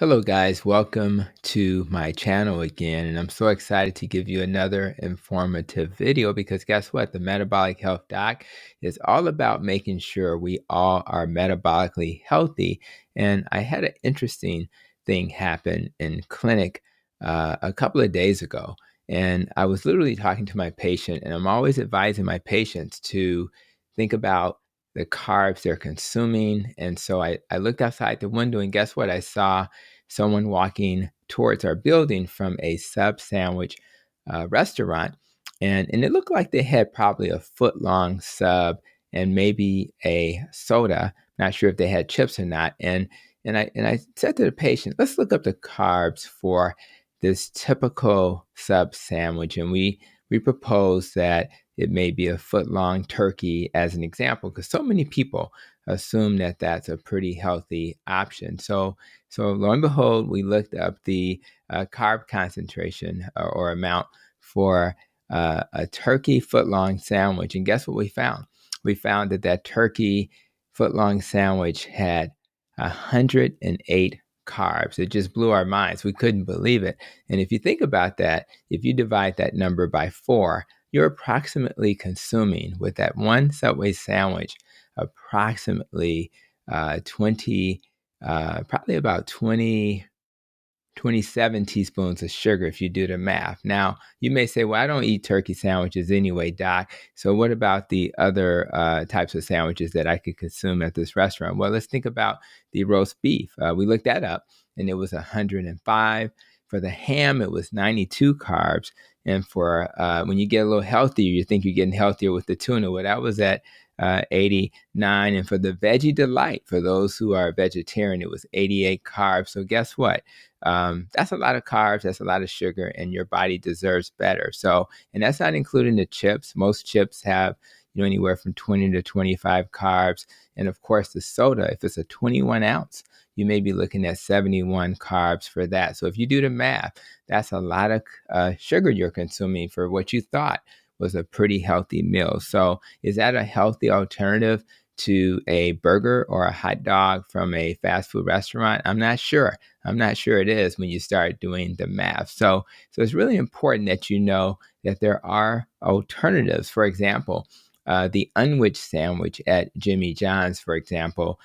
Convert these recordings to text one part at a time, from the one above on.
Hello, guys. Welcome to my channel again. And I'm so excited to give you another informative video because guess what? The Metabolic Health Doc is all about making sure we all are metabolically healthy. And I had an interesting thing happen in clinic a couple of days ago. And I was literally talking to my patient, and I'm always advising my patients to think about the carbs they're consuming. And so I looked outside the window, and guess what? I saw someone walking towards our building from a sub sandwich restaurant. And it looked like they had probably a foot long sub and maybe a soda. Not sure if they had chips or not. And I said to the patient, let's look up the carbs for this typical sub sandwich. And we proposed that it may be a foot long turkey as an example, because so many people assume that that's a pretty healthy option. So lo and behold, we looked up the carb concentration or amount for a turkey footlong sandwich. And guess what we found? We found that that turkey footlong sandwich had 108 carbs. It just blew our minds. We couldn't believe it. And if you think about that, if you divide that number by 4, you're approximately consuming with that one Subway sandwich approximately 20 probably about 27 teaspoons of sugar if you do the math. Now, you may say, well, I don't eat turkey sandwiches anyway, Doc. So what about the other types of sandwiches that I could consume at this restaurant? Well, let's think about the roast beef. We looked that up, and it was 105. For the ham, it was 92 carbs. And for when you get a little healthier, you think you're getting healthier with the tuna. Well, that was at 89. And for the veggie delight, for those who are vegetarian, it was 88 carbs. So guess what? That's a lot of carbs. That's a lot of sugar, and your body deserves better. So, and that's not including the chips. Most chips have, anywhere from 20 to 25 carbs. And of course, the soda, if it's a 21 ounce, you may be looking at 71 carbs for that. So if you do the math, that's a lot of sugar you're consuming for what you thought was a pretty healthy meal. So is that a healthy alternative to a burger or a hot dog from a fast food restaurant? I'm not sure. I'm not sure it is when you start doing the math. So it's really important that you know that there are alternatives. For example, the unwich sandwich at Jimmy John's, for example,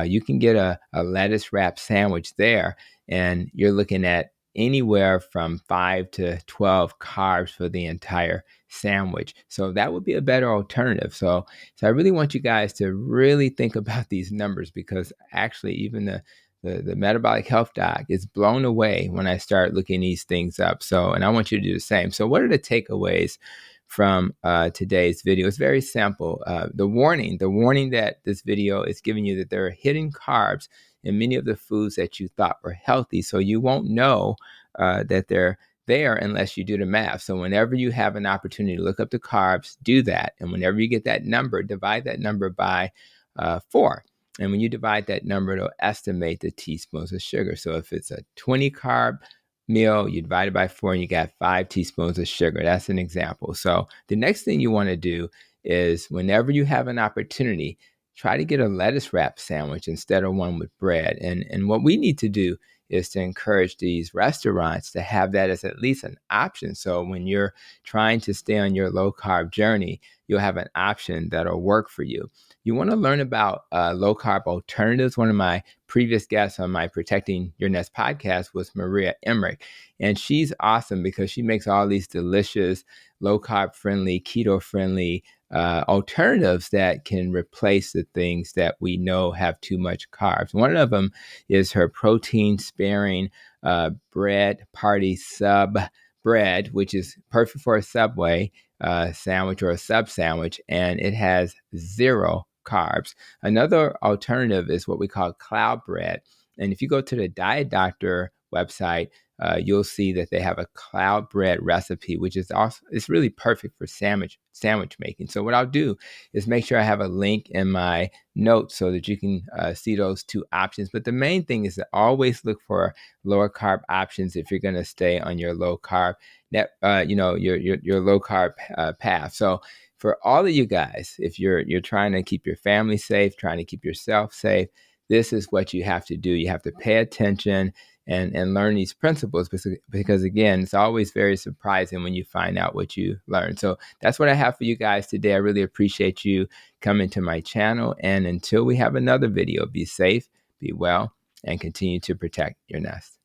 you can get a lettuce wrap sandwich there, and you're looking at anywhere from 5 to 12 carbs for the entire sandwich. So that would be a better alternative. So I really want you guys to really think about these numbers, because actually even the metabolic health doc is blown away when I start looking these things up. So, and I want you to do the same. So what are the takeaways from today's video? It's very simple. The warning that this video is giving you, that there are hidden carbs in many of the foods that you thought were healthy. So you won't know that they're there unless you do the math. So whenever you have an opportunity to look up the carbs, do that. And whenever you get that number, divide that number by 4. And when you divide that number, it'll estimate the teaspoons of sugar. So if it's a 20 carb meal, you divide it by 4 and you got 5 teaspoons of sugar. That's an example. So the next thing you want to do is, whenever you have an opportunity, try to get a lettuce wrap sandwich instead of one with bread. And what we need to do is to encourage these restaurants to have that as at least an option. So when you're trying to stay on your low carb journey, you'll have an option that'll work for you. You want to learn about low carb alternatives. One of my previous guests on my Protecting Your Nest podcast was Maria Emmerich. And she's awesome because she makes all these delicious low carb friendly, keto friendly alternatives that can replace the things that we know have too much carbs. One of them is her protein sparing bread party sub bread, which is perfect for a Subway sandwich or a sub sandwich, and it has 0 carbs. Another alternative is what we call cloud bread. And if you go to the Diet Doctor website, you'll see that they have a cloud bread recipe, which is also, it's really perfect for sandwich making. So what I'll do is make sure I have a link in my notes so that you can see those 2 options. But the main thing is to always look for lower carb options if you're going to stay on your low carb your low carb path. So for all of you guys, if you're trying to keep your family safe, trying to keep yourself safe, this is what you have to do. You have to pay attention. and learn these principles, because again, it's always very surprising when you find out what you learn. So that's what I have for you guys today. I really appreciate you coming to my channel. And until we have another video, be safe, be well, and continue to protect your nest.